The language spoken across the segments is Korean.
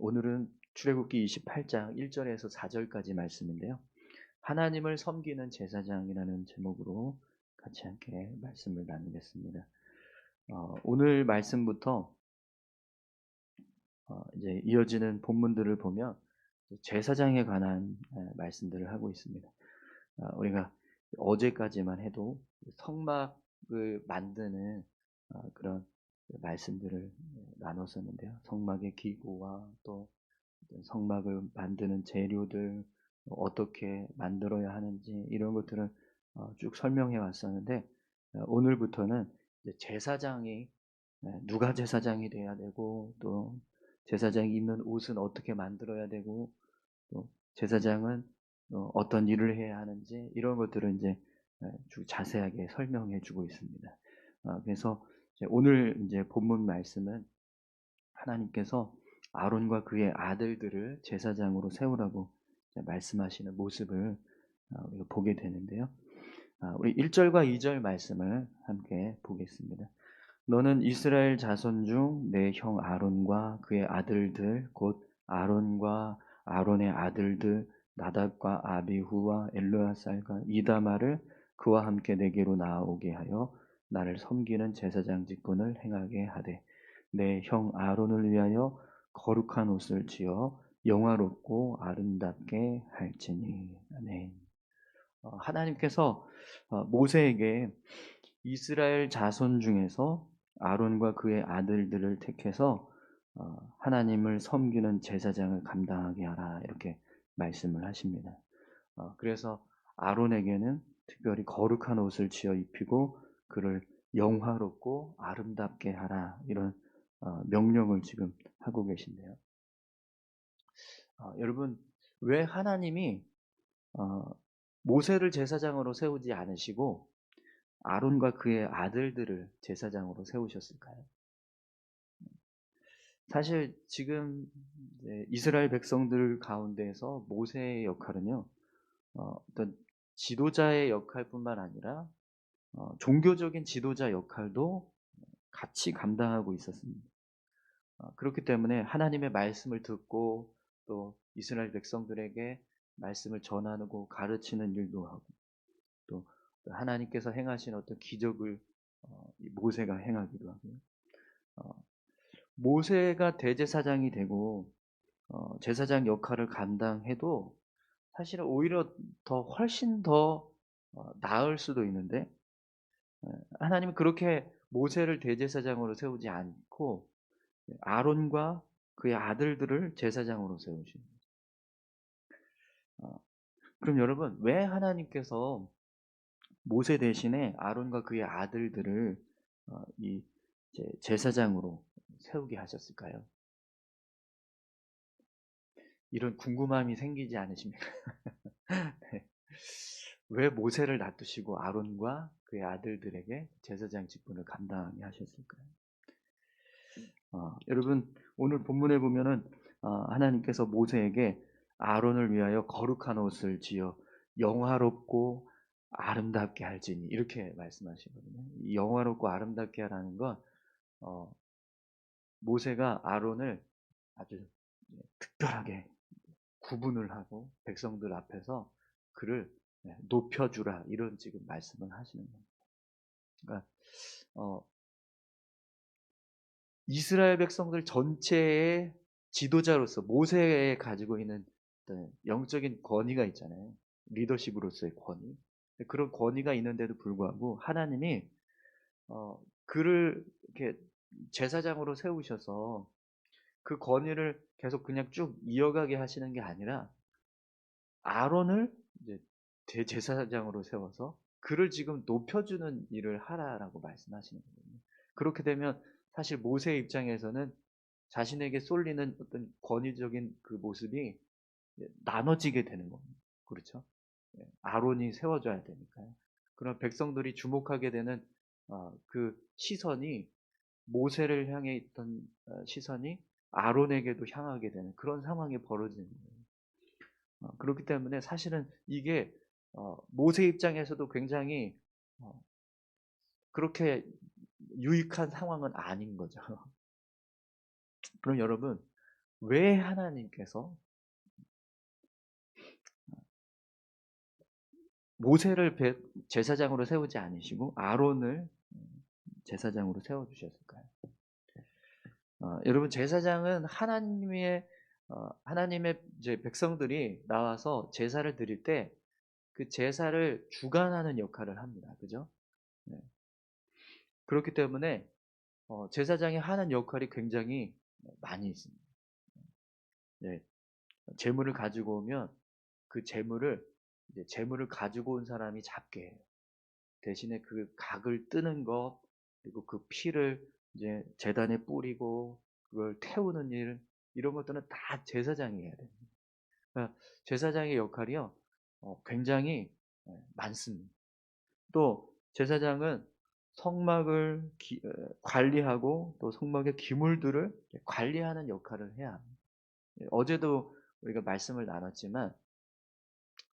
오늘은 출애굽기 28장 1절에서 4절까지 말씀인데요. 하나님을 섬기는 제사장이라는 제목으로 같이 함께 말씀을 나누겠습니다. 오늘 말씀부터 이제 이어지는 본문들을 보면 제사장에 관한 말씀들을 하고 있습니다. 우리가 어제까지만 해도 성막을 만드는 그런 말씀들을 나눴었는데요. 성막의 기구와 또 성막을 만드는 재료들, 어떻게 만들어야 하는지 이런 것들을 쭉 설명해 왔었는데, 오늘부터는 이제 제사장이 누가 제사장이 돼야 되고, 또 제사장이 입는 옷은 어떻게 만들어야 되고, 또 제사장은 어떤 일을 해야 하는지 이런 것들을 이제 쭉 자세하게 설명해 주고 있습니다. 그래서 오늘 이제 본문 말씀은 하나님께서 아론과 그의 아들들을 제사장으로 세우라고 말씀하시는 모습을 우리가 보게 되는데요. 우리 1절과 2절 말씀을 함께 보겠습니다. 너는 이스라엘 자손 중 내 형 아론과 그의 아들들 곧 아론과 아론의 아들들 나답과 아비후와 엘르아살과 이다마를 그와 함께 내게로 나오게 하여 나를 섬기는 제사장 직분을 행하게 하되 내 형 아론을 위하여 거룩한 옷을 지어 영화롭고 아름답게 할지니. 아멘. 하나님께서 모세에게 이스라엘 자손 중에서 아론과 그의 아들들을 택해서 하나님을 섬기는 제사장을 감당하게 하라 이렇게 말씀을 하십니다. 그래서 아론에게는 특별히 거룩한 옷을 지어 입히고 그를 영화롭고 아름답게 하라 이런 명령을 지금 하고 계신데요. 여러분, 왜 하나님이 어, 모세를 제사장으로 세우지 않으시고 아론과 그의 아들들을 제사장으로 세우셨을까요? 사실 지금 이스라엘 백성들 가운데에서 모세의 역할은요, 어떤 지도자의 역할뿐만 아니라 종교적인 지도자 역할도 같이 감당하고 있었습니다. 그렇기 때문에 하나님의 말씀을 듣고 또 이스라엘 백성들에게 말씀을 전하고 가르치는 일도 하고 또 하나님께서 행하신 어떤 기적을 모세가 행하기도 하고요. 어, 모세가 대제사장이 되고 제사장 역할을 감당해도 사실은 오히려 더 훨씬 더 나을 수도 있는데 하나님은 그렇게 모세를 대제사장으로 세우지 않고 아론과 그의 아들들을 제사장으로 세우십니다. 그럼 여러분 왜 하나님께서 모세 대신에 아론과 그의 아들들을 이 제사장으로 세우게 하셨을까요? 이런 궁금함이 생기지 않으십니까? 네. 왜 모세를 놔두시고 아론과 그의 아들들에게 제사장 직분을 감당하게 하셨을까요? 여러분 오늘 본문에 보면은 하나님께서 모세에게 아론을 위하여 거룩한 옷을 지어 영화롭고 아름답게 할지니 이렇게 말씀하시거든요. 이 영화롭고 아름답게 하라는 건 모세가 아론을 아주 특별하게 구분을 하고 백성들 앞에서 그를 높여주라 이런 지금 말씀을 하시는 겁니다. 그러니까 이스라엘 백성들 전체의 지도자로서 모세에 가지고 있는 어떤 영적인 권위가 있잖아요. 리더십으로서의 권위. 그런 권위가 있는데도 불구하고 하나님이 그를 이렇게 제사장으로 세우셔서 그 권위를 계속 그냥 쭉 이어가게 하시는 게 아니라 아론을 이제 대제사장으로 세워서 그를 지금 높여주는 일을 하라라고 말씀하시는 거거든요. 그렇게 되면 사실 모세 입장에서는 자신에게 쏠리는 어떤 권위적인 그 모습이 나눠지게 되는 겁니다. 그렇죠? 아론이 세워져야 되니까요. 그런 백성들이 주목하게 되는 그 시선이 모세를 향해 있던 시선이 아론에게도 향하게 되는 그런 상황이 벌어지는 거예요. 그렇기 때문에 사실은 이게 모세 입장에서도 굉장히 그렇게 유익한 상황은 아닌 거죠. 그럼 여러분 왜 하나님께서 모세를 제사장으로 세우지 않으시고 아론을 제사장으로 세워주셨을까요? 여러분, 제사장은 하나님의 이제 백성들이 나와서 제사를 드릴 때 그 제사를 주관하는 역할을 합니다. 그죠? 네. 그렇기 때문에 제사장이 하는 역할이 굉장히 많이 있습니다. 네. 재물을 가지고 오면 그 재물을 가지고 온 사람이 잡게 해요. 대신에 그 각을 뜨는 것, 그리고 그 피를 이제 제단에 뿌리고 그걸 태우는 일, 이런 것들은 다 제사장이 해야 됩니다. 그러니까 제사장의 역할이요, 굉장히 많습니다. 또 제사장은 성막을 관리하고 또 성막의 기물들을 관리하는 역할을 해야 합니다. 어제도 우리가 말씀을 나눴지만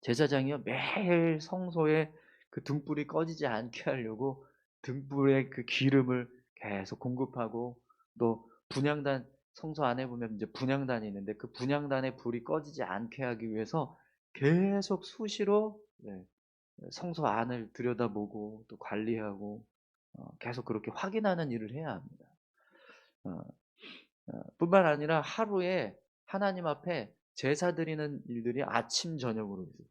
제사장이요, 매일 성소에 그 등불이 꺼지지 않게 하려고 등불에 그 기름을 계속 공급하고, 또 분향단, 성소 안에 보면 이제 분향단이 있는데 그 분향단의 불이 꺼지지 않게 하기 위해서 계속 수시로 성소 안을 들여다보고 또 관리하고 계속 그렇게 확인하는 일을 해야 합니다. 어, 뿐만 아니라 하루에 하나님 앞에 제사 드리는 일들이 아침 저녁으로 있어요.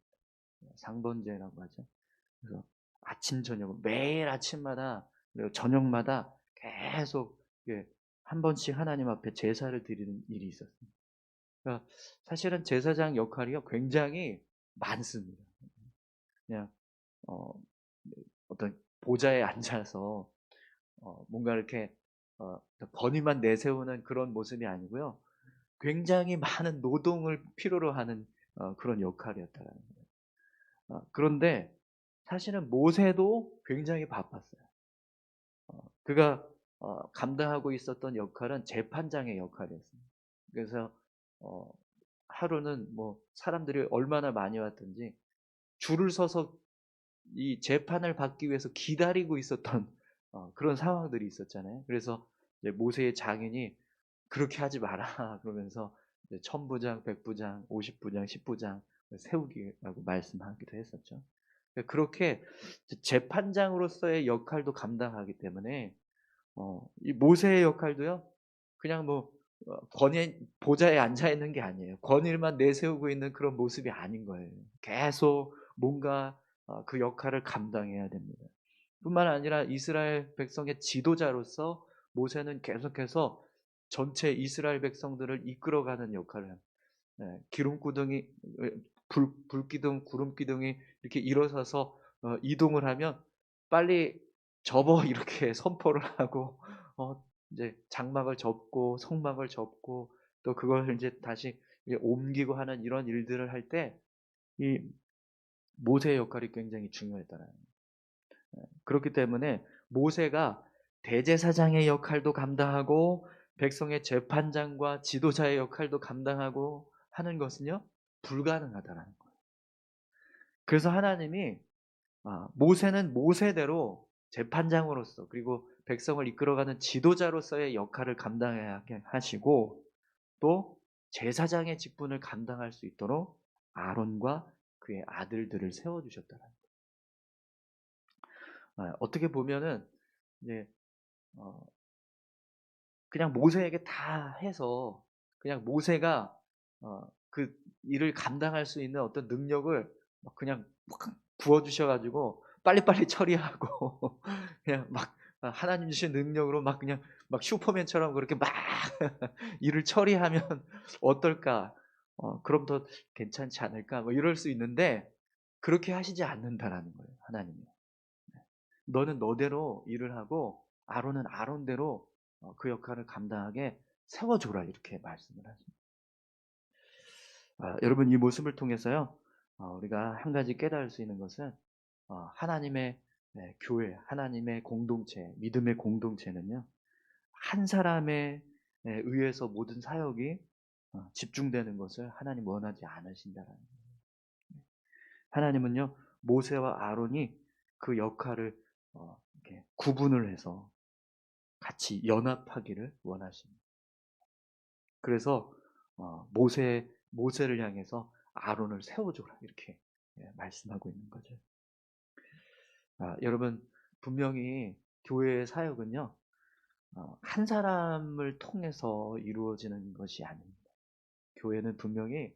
상번제라고 하죠. 그래서 아침 저녁, 매일 아침마다 그리고 저녁마다 계속 한 번씩 하나님 앞에 제사를 드리는 일이 있었습니다. 그러니까 사실은 제사장 역할이요, 굉장히 많습니다. 그냥 어, 어떤 보좌에 앉아서 뭔가 이렇게 번위만 내세우는 그런 모습이 아니고요, 굉장히 많은 노동을 필요로 하는 그런 역할이었다라는 거예요. 그런데 사실은 모세도 굉장히 바빴어요. 그가 감당하고 있었던 역할은 재판장의 역할이었습니다. 그래서 어, 하루는 뭐 사람들이 얼마나 많이 왔든지 줄을 서서 이 재판을 받기 위해서 기다리고 있었던 그런 상황들이 있었잖아요. 그래서 이제 모세의 장인이 그렇게 하지 마라 그러면서 이제 천부장, 백부장, 50부장, 10부장 세우기라고 말씀하기도 했었죠. 그렇게 재판장으로서의 역할도 감당하기 때문에 이 모세의 역할도요, 그냥 뭐 권위 보좌에 앉아 있는 게 아니에요. 권위만 내세우고 있는 그런 모습이 아닌 거예요. 계속 뭔가 그 역할을 감당해야 됩니다. 뿐만 아니라 이스라엘 백성의 지도자로서 모세는 계속해서 전체 이스라엘 백성들을 이끌어가는 역할을 합니다. 기름기둥이 불기둥, 구름기둥이 이렇게 일어서서 이동을 하면 빨리 접어 이렇게 선포를 하고 이제 장막을 접고 성막을 접고 또 그걸 이제 다시 옮기고 하는 이런 일들을 할 때 이 모세의 역할이 굉장히 중요했다라는 거예요. 그렇기 때문에 모세가 대제사장의 역할도 감당하고 백성의 재판장과 지도자의 역할도 감당하고 하는 것은요, 불가능하다라는 거예요. 그래서 하나님이 모세는 모세대로 재판장으로서 그리고 백성을 이끌어가는 지도자로서의 역할을 감당해야 하시고, 또 제사장의 직분을 감당할 수 있도록 아론과 그의 아들들을 세워주셨다는 거예요. 어떻게 보면은 이제 어, 그냥 모세에게 다 해서 그냥 모세가 그 일을 감당할 수 있는 어떤 능력을 막 그냥 막 부어주셔 가지고 빨리빨리 처리하고 그냥 막 하나님 주신 능력으로 막 그냥 막 슈퍼맨처럼 그렇게 막 일을 처리하면 어떨까? 그럼 더 괜찮지 않을까? 뭐 이럴 수 있는데 그렇게 하시지 않는다라는 거예요, 하나님이. 너는 너대로 일을 하고 아론은 아론대로 그 역할을 감당하게 세워줘라, 이렇게 말씀을 하십니다. 여러분, 이 모습을 통해서요, 우리가 한 가지 깨달을 수 있는 것은 하나님의 교회, 하나님의 공동체, 믿음의 공동체는요, 한 사람에 의해서 모든 사역이 집중되는 것을 하나님 원하지 않으신다라는 거예요. 하나님은요, 모세와 아론이 그 역할을 이렇게 구분을 해서 같이 연합하기를 원하십니다. 그래서 모세를 향해서 아론을 세워줘라 이렇게 말씀하고 있는 거죠. 여러분 분명히 교회의 사역은요 한 사람을 통해서 이루어지는 것이 아닙니다. 교회는 분명히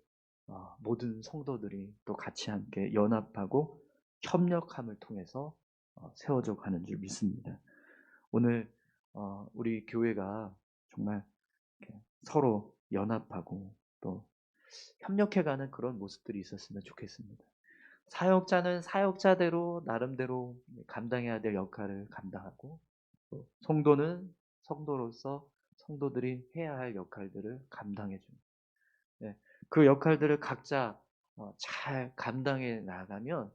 모든 성도들이 또 같이 함께 연합하고 협력함을 통해서 세워져 가는 줄 믿습니다. 오늘 우리 교회가 정말 이렇게 서로 연합하고 또 협력해가는 그런 모습들이 있었으면 좋겠습니다. 사역자는 사역자대로 나름대로 감당해야 될 역할을 감당하고 또 성도는 성도로서 성도들이 해야 할 역할들을 감당해 줍니다. 네, 그 역할들을 각자 잘 감당해 나가면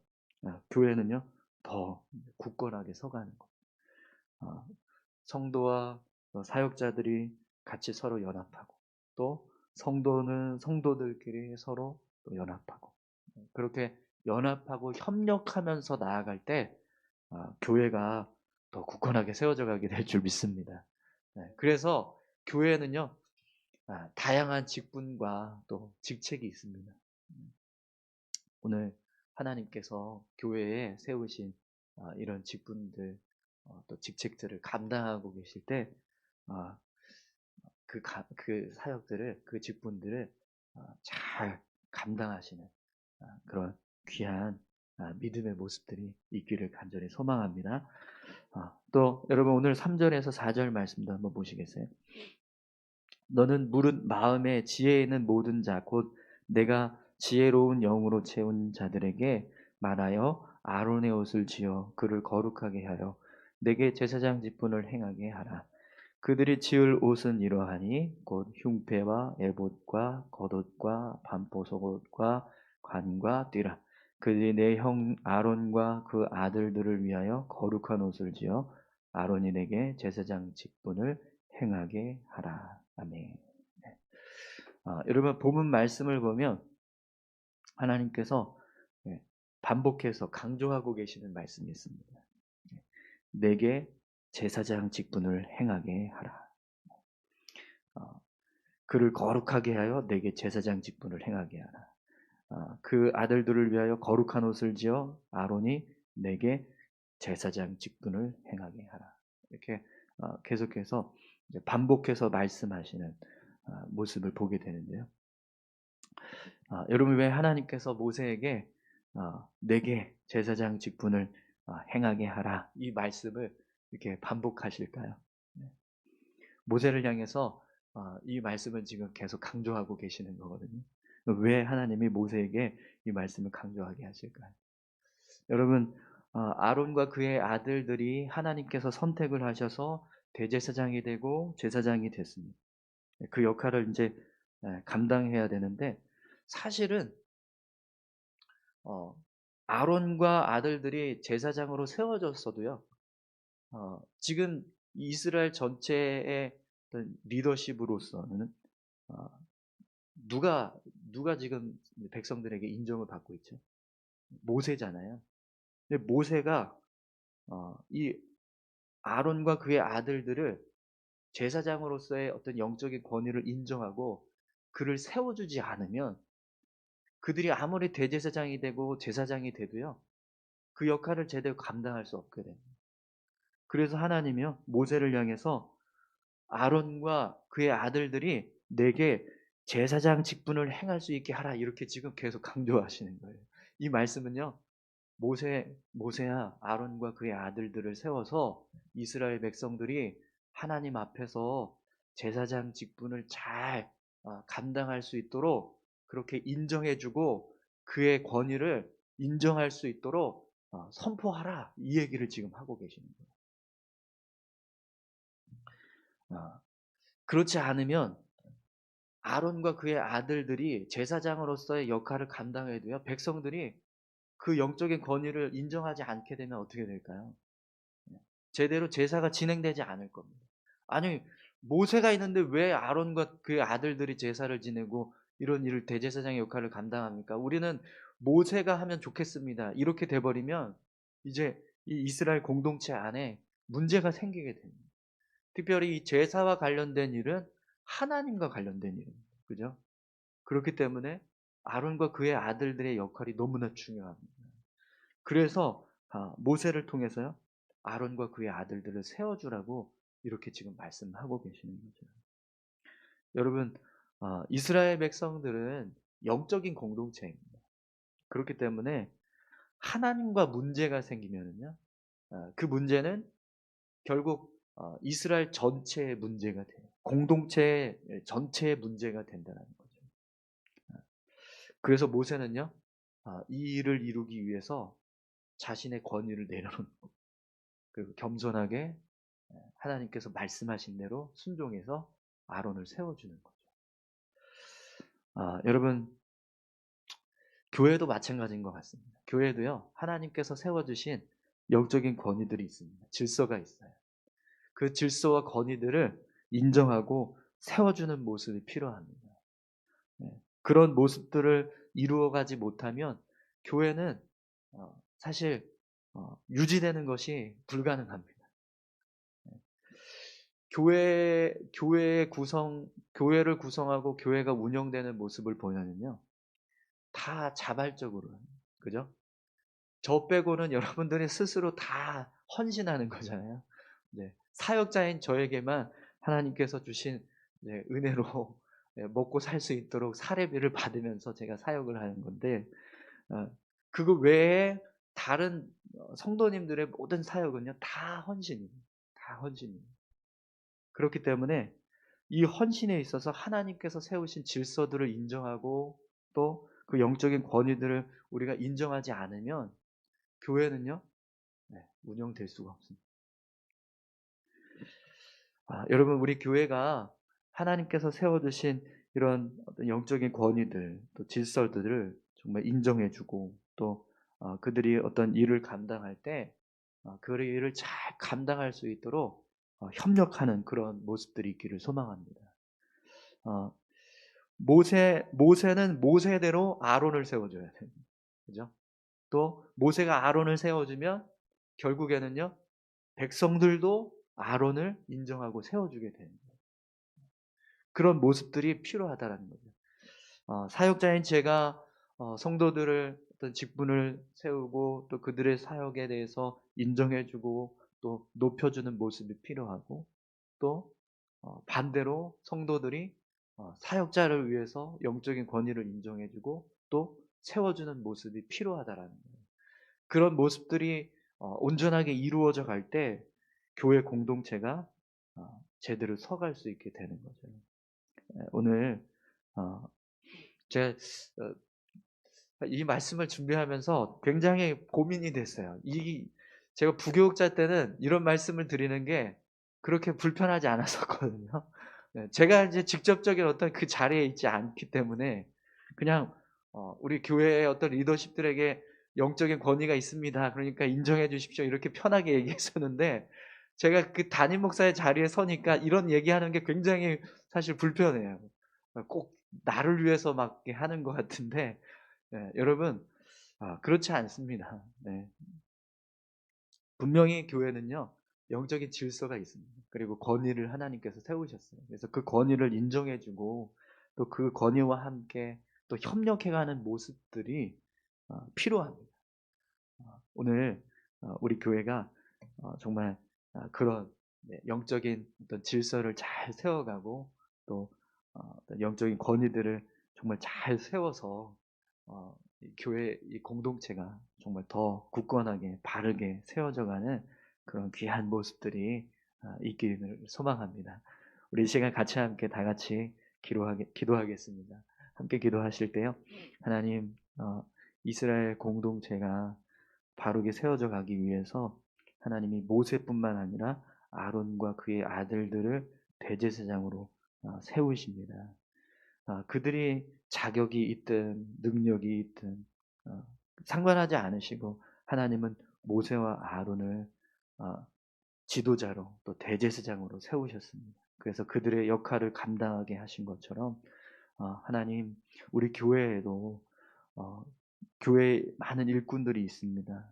교회는요 더 굳건하게 서가는 겁니다. 성도와 사역자들이 같이 서로 연합하고 또 성도는 성도들끼리 서로 또 연합하고 그렇게 연합하고 협력하면서 나아갈 때 교회가 더 굳건하게 세워져 가게 될 줄 믿습니다. 그래서 교회는요 다양한 직분과 또 직책이 있습니다. 오늘 하나님께서 교회에 세우신 이런 직분들 또 직책들을 감당하고 계실 때 그 사역들을 그 직분들을 잘 감당하시는 그런 귀한 믿음의 모습들이 있기를 간절히 소망합니다. 또 여러분 오늘 3절에서 4절 말씀도 한번 보시겠어요? 너는 무릇 마음에 지혜 있는 모든 자 곧 내가 지혜로운 영으로 채운 자들에게 말하여 아론의 옷을 지어 그를 거룩하게 하여 내게 제사장 직분을 행하게 하라. 그들이 지을 옷은 이러하니 곧 흉패와 에봇과 겉옷과 반포속옷과 관과 띠라. 그들이 내 형 아론과 그 아들들을 위하여 거룩한 옷을 지어 아론이 내게 제사장 직분을 행하게 하라. 아멘. 네. 여러분 본문 말씀을 보면 하나님께서 반복해서 강조하고 계시는 말씀이 있습니다. 내게 제사장 직분을 행하게 하라. 그를 거룩하게 하여 내게 제사장 직분을 행하게 하라. 그 아들들을 위하여 거룩한 옷을 지어 아론이 내게 제사장 직분을 행하게 하라. 이렇게 계속해서 반복해서 말씀하시는 모습을 보게 되는데요. 여러분 왜 하나님께서 모세에게 내게 제사장 직분을 행하게 하라 이 말씀을 이렇게 반복하실까요? 모세를 향해서 이 말씀은 지금 계속 강조하고 계시는 거거든요. 왜 하나님이 모세에게 이 말씀을 강조하게 하실까요? 여러분 아론과 그의 아들들이 하나님께서 선택을 하셔서 대제사장이 되고 제사장이 됐습니다. 그 역할을 이제 감당해야 되는데 사실은 아론과 아들들이 제사장으로 세워졌어도요. 지금 이스라엘 전체의 어떤 리더십으로서는 누가 지금 백성들에게 인정을 받고 있죠? 모세잖아요. 근데 모세가 이 아론과 그의 아들들을 제사장으로서의 어떤 영적인 권위를 인정하고 그를 세워주지 않으면 그들이 아무리 대제사장이 되고 제사장이 돼도요. 그 역할을 제대로 감당할 수 없게 됩니다. 그래서 하나님이요. 모세를 향해서 아론과 그의 아들들이 내게 제사장 직분을 행할 수 있게 하라 이렇게 지금 계속 강조하시는 거예요. 이 말씀은요. 모세야 아론과 그의 아들들을 세워서 이스라엘 백성들이 하나님 앞에서 제사장 직분을 잘 감당할 수 있도록 그렇게 인정해주고 그의 권위를 인정할 수 있도록 선포하라 이 얘기를 지금 하고 계시는 거예요. 그렇지 않으면 아론과 그의 아들들이 제사장으로서의 역할을 감당해도요 백성들이 그 영적인 권위를 인정하지 않게 되면 어떻게 될까요? 제대로 제사가 진행되지 않을 겁니다. 아니 모세가 있는데 왜 아론과 그의 아들들이 제사를 지내고 이런 일을 대제사장의 역할을 감당합니까? 우리는 모세가 하면 좋겠습니다. 이렇게 돼버리면 이제 이 이스라엘 공동체 안에 문제가 생기게 됩니다. 특별히 이 제사와 관련된 일은 하나님과 관련된 일입니다. 그죠? 그렇기 때문에 아론과 그의 아들들의 역할이 너무나 중요합니다. 그래서 모세를 통해서요, 아론과 그의 아들들을 세워주라고 이렇게 지금 말씀하고 계시는 거죠. 여러분, 이스라엘 백성들은 영적인 공동체입니다. 그렇기 때문에 하나님과 문제가 생기면은요, 그 문제는 결국 이스라엘 전체의 문제가 돼요. 공동체 전체의 문제가 된다는 거죠. 그래서 모세는요, 이 일을 이루기 위해서 자신의 권위를 내려놓는 거예요. 그리고 겸손하게 하나님께서 말씀하신 대로 순종해서 아론을 세워주는 거죠. 여러분, 교회도 마찬가지인 것 같습니다. 교회도요, 하나님께서 세워주신 영적인 권위들이 있습니다. 질서가 있어요. 그 질서와 권위들을 인정하고 세워주는 모습이 필요합니다. 그런 모습들을 이루어가지 못하면 교회는 사실 유지되는 것이 불가능합니다. 교회를 구성하고 교회가 운영되는 모습을 보면은요, 다 자발적으로, 그죠? 저 빼고는 여러분들이 스스로 다 헌신하는 거잖아요. 네. 사역자인 저에게만 하나님께서 주신 은혜로 먹고 살 수 있도록 사례비를 받으면서 제가 사역을 하는 건데, 어, 그거 외에 다른 성도님들의 모든 사역은요, 다 헌신입니다. 다 헌신입니다. 그렇기 때문에 이 헌신에 있어서 하나님께서 세우신 질서들을 인정하고 또 그 영적인 권위들을 우리가 인정하지 않으면 교회는요, 운영될 수가 없습니다. 여러분, 우리 교회가 하나님께서 세워두신 이런 어떤 영적인 권위들, 또 질서들을 정말 인정해주고 또 그들이 어떤 일을 감당할 때 그 일을 잘 감당할 수 있도록 협력하는 그런 모습들이 있기를 소망합니다. 어, 모세는 모세대로 아론을 세워줘야 돼요. 그죠? 또 모세가 아론을 세워주면 결국에는요, 백성들도 아론을 인정하고 세워주게 되는 거예요. 그런 모습들이 필요하다는 거죠. 사역자인 제가 성도들을 어떤 직분을 세우고 또 그들의 사역에 대해서 인정해주고 또 높여주는 모습이 필요하고 또 반대로 성도들이 사역자를 위해서 영적인 권위를 인정해주고 또 세워주는 모습이 필요하다라는 거예요. 그런 모습들이 온전하게 이루어져 갈 때 교회 공동체가 제대로 서갈 수 있게 되는 거죠. 오늘 어, 제가 이 말씀을 준비하면서 굉장히 고민이 됐어요. 제가 부교육자 때는 이런 말씀을 드리는 게 그렇게 불편하지 않았었거든요. 제가 이제 직접적인 어떤 그 자리에 있지 않기 때문에 그냥 우리 교회의 어떤 리더십들에게 영적인 권위가 있습니다. 그러니까 인정해 주십시오. 이렇게 편하게 얘기했었는데 제가 그 담임 목사의 자리에 서니까 이런 얘기하는 게 굉장히 사실 불편해요. 꼭 나를 위해서 막 하는 것 같은데 여러분, 그렇지 않습니다. 네. 분명히 교회는요, 영적인 질서가 있습니다. 그리고 권위를 하나님께서 세우셨어요. 그래서 그 권위를 인정해주고 또 그 권위와 함께 또 협력해가는 모습들이 필요합니다. 오늘 우리 교회가 정말 그런 영적인 어떤 질서를 잘 세워가고 또 어떤 영적인 권위들을 정말 잘 세워서 이 교회 이 공동체가 정말 더 굳건하게 바르게 세워져가는 그런 귀한 모습들이 있기를 소망합니다. 우리 이 시간 같이 함께 다 같이 기도하겠습니다. 함께 기도하실 때요, 하나님, 이스라엘 공동체가 바르게 세워져 가기 위해서 하나님이 모세뿐만 아니라 아론과 그의 아들들을 대제사장으로 세우십니다. 그들이 자격이 있든 능력이 있든 상관하지 않으시고 하나님은 모세와 아론을 지도자로 또 대제사장으로 세우셨습니다. 그래서 그들의 역할을 감당하게 하신 것처럼 하나님, 우리 교회에도 교회에 많은 일꾼들이 있습니다.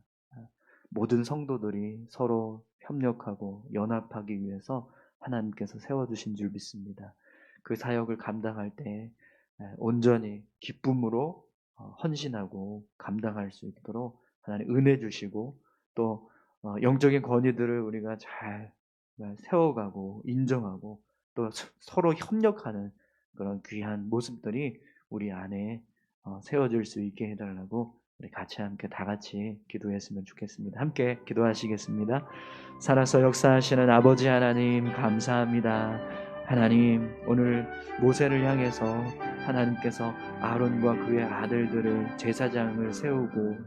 모든 성도들이 서로 협력하고 연합하기 위해서 하나님께서 세워주신 줄 믿습니다. 그 사역을 감당할 때 온전히 기쁨으로 헌신하고 감당할 수 있도록 하나님 은혜 주시고 또 영적인 권위들을 우리가 잘 세워가고 인정하고 또 서로 협력하는 그런 귀한 모습들이 우리 안에 세워질 수 있게 해달라고 우리 같이 함께 다 같이 기도했으면 좋겠습니다. 함께 기도하시겠습니다. 살아서 역사하시는 아버지 하나님 감사합니다. 하나님 오늘 모세를 향해서 하나님께서 아론과 그의 아들들을 제사장을 세우고